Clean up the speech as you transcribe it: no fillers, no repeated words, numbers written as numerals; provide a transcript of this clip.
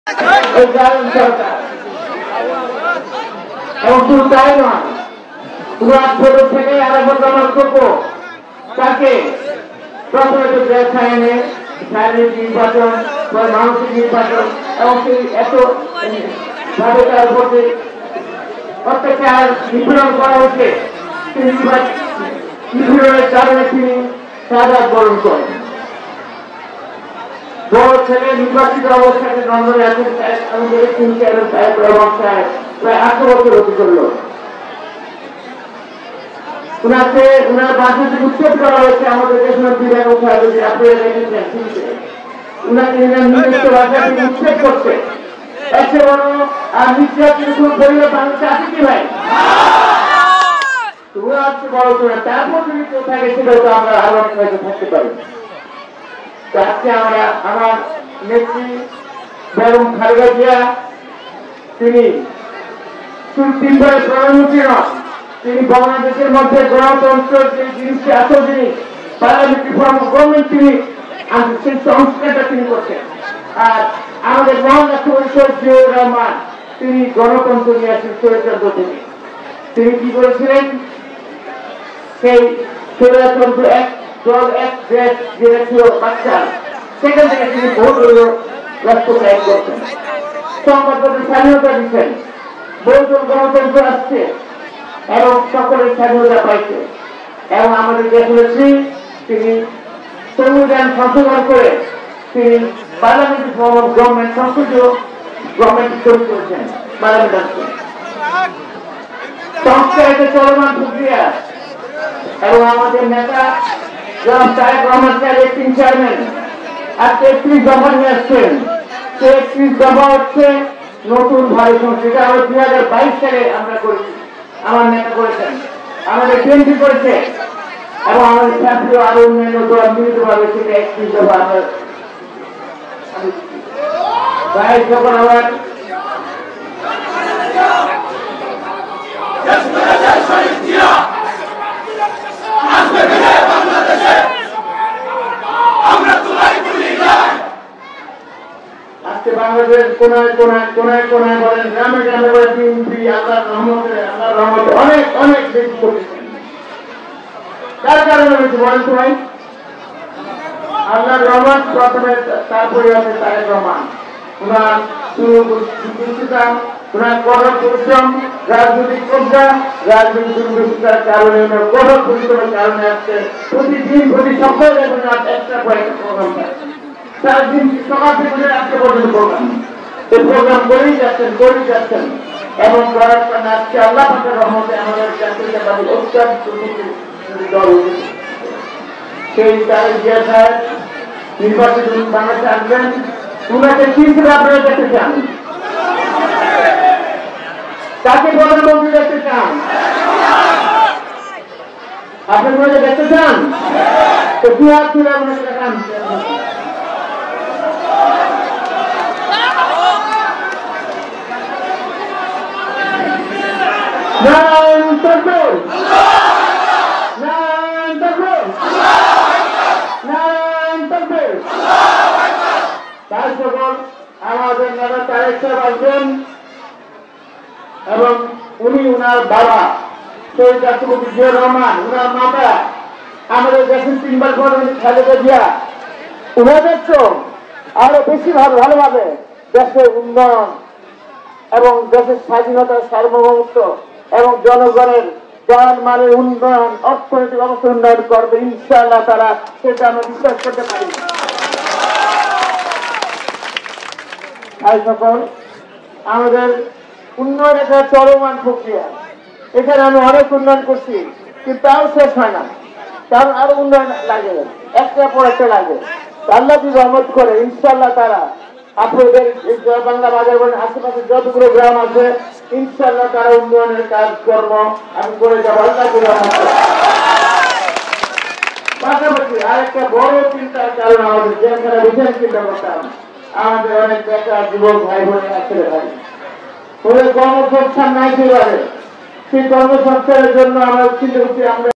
এই জালেম সরকার। এবং শুধু তাই নয়, ছোট থেকে আরেকবার আমার করবো তাকে প্রথমে তো জেলখানায় এনে শারীরিক নির্বাচন, মানসিক নির্বাচন এবং সেই এত ভাবে তার প্রতি অত্যাচার নিপীড়ন করা হচ্ছে, তিনি নিপীড়নের কারণে তিনি শাহাদাত বরণ করেন। বড় ছেলে নির্বাচিত অবস্থায় নন্দনে আছেন, আমাদের প্রায় 8 বছর অতি করল। উনার বাসা থেকে উচ্ছেদ করা হয়েছে আমাদের দেশের বিধান উঠায়, যদি আপনারা দেখেছেন উনাকে নিজস্ব বাসা থেকে উচ্ছেদ করছে। এসে বড় আর নির্যাতিত পরিবার বাংলাদেশে আছে কি ভাই? ওরা হচ্ছে বড় শোনা, তারপর যদি কেউ থাকে সেটাও তো আমরা আরো অনেক হয়তো থাকতে পারি। আজকে আমরা আমার নেত্রী বেগম খালেদা জিয়া, তিনি শুধু 3 বারের প্রধানমন্ত্রী নন, তিনি বাংলাদেশের মধ্যে গণতন্ত্র যে জিনিসটি আসল জিনিস, পার্লামেন্টারি ফর্ম অফ গভর্নমেন্ট, তিনি সেই সংস্কারটা তিনি করছেন। আর আমাদের মহান রাষ্ট্রপতি জিয়াউর রহমান, তিনি গণতন্ত্র নিয়ে আসেন স্বৈরতন্ত্র থেকে। তিনি কি করেছিলেন? সেই স্বৈরতন্ত্র এক দল এক দেশ যেটা ছিল বাচ্চা, সেখান থেকে তিনি বহু রাষ্ট্র ত্যাগ করছেন, সংবাদপত্রের স্বাধীনতা দিচ্ছেন, বহুজন গণতন্ত্র আসছে এবং সকলের স্বাধীনতা পাইছে। এবং আমাদের দেশনেত্রী তিনি সংবিধান সংশোধন করে তিনি পার্লামেন্টারি ফর্ম অফ গভর্নমেন্ট সংসদীয় গভর্নমেন্ট তৈরি করেছেন। পার্লামেন্ট সংস্কার একটা চলমান প্রক্রিয়া। এবং আমাদের নেতা জনাব তারেক রহমান সাহেব 3 চেয়ারম্যান আজকে 31 দফা নিয়ে আসছেন। সে 31 দফা হচ্ছে নতুন ভারত সংস্কৃতি। আমরা 2022 সালে আমরা করেছি, আমার নেতা করেছেন, আমাদের বিএনপি করেছে এবং আমাদের ছাত্র আরো অন্যান্য দল মিলিতভাবে সেটা 31 দফা আমরা 22 দফা আবার বাংলাদেশের কোনায় কোনায় কোনায় কোনায় বলেন, গ্রামে গ্রামে বলে বিএনপি আল্লাহর রহমতে অনেক অনেক বেশি করেছেন। তার কারণে হয়েছে বলেন তো ভাই, আল্লাহর রহমত প্রথমে, তারপরে আছে তারেক রহমান। ওনার সুদূরদর্শিতা, ওনার কঠোর পরিশ্রম, রাজনৈতিক প্রজ্ঞা, রাজনৈতিক দূরদর্শিতার কারণে, ওনার কঠোর পরিশ্রমের কারণে আসছে প্রতিদিন প্রতি সপ্তাহে একটা কয়েকটা প্রোগ্রাম থাকে। 4 দিন সকাল থেকে আজকে পর্যন্ত প্রোগ্রাম, এই প্রোগ্রাম করেই যাচ্ছেন এবং করার কারণে আজকে আল্লাহ পাকের রহমতে আমাদের জাতীয়তাবাদী অত্যাধিক দল উঠেছে। সেই তারেক জিয়া সাহেব নির্বাচিত বাংলাদেশে আসবেন, উনাকে কি হিসেবে আপনারা দেখতে চান? তাকে প্রধানমন্ত্রী দেখতে চান? আপনি মনে দেখতে চান? তো কি হাত তুলে আপনার দেখান। আমাদের নেতা তারেক সাহেব আসবেন এবং উনি উনার বাবা শহীদ রাষ্ট্রপতি জিয়াউর রহমান, উনার মাতা আমাদের দেশের 3 বার প্রধানমন্ত্রী খালেদা জিয়া, উনাদের তো আরো বেশি ভালোভাবে দেশের উন্নয়ন এবং দেশের স্বাধীনতা, সার্বভৌমত্ব এবং জনগণের মানের উন্নয়ন, অর্থনৈতিক অবস্থা উন্নয়ন করবে ইনশাআল্লাহ। তারা সেটা আমরা বিশ্বাস করতে পারি। সকল আমাদের উন্নয়ন একটা চলমান প্রক্রিয়া। এখানে আমি অনেক উন্নয়ন করছি, কিন্তু তাও শেষ হয় না, কারণ আরো উন্নয়ন লাগে, একটা পর একটা লাগে। আল্লাহ যদি রহমত করে ইনশাআল্লাহ তারা আপনাদের বাংলা বাজার বলেন আশেপাশে যতগুলো গ্রাম আছে ইনশাআল্লাহ তারা উন্নয়নের কাজকর্ম আমি করে যাবো আল্লাহ করে রহমত করে। পাশাপাশি আরেকটা বড় চিন্তার কারণ আমাদের যেখানে বিশেষ চিন্তা করতাম, আমাদের অনেক বেকার যুবক ভাই বোনের আসলে ভাই ওদের কর্মসংস্থান নাই, সেই কর্মসংস্থানের জন্য আমরা চিন্তা করছি আমরা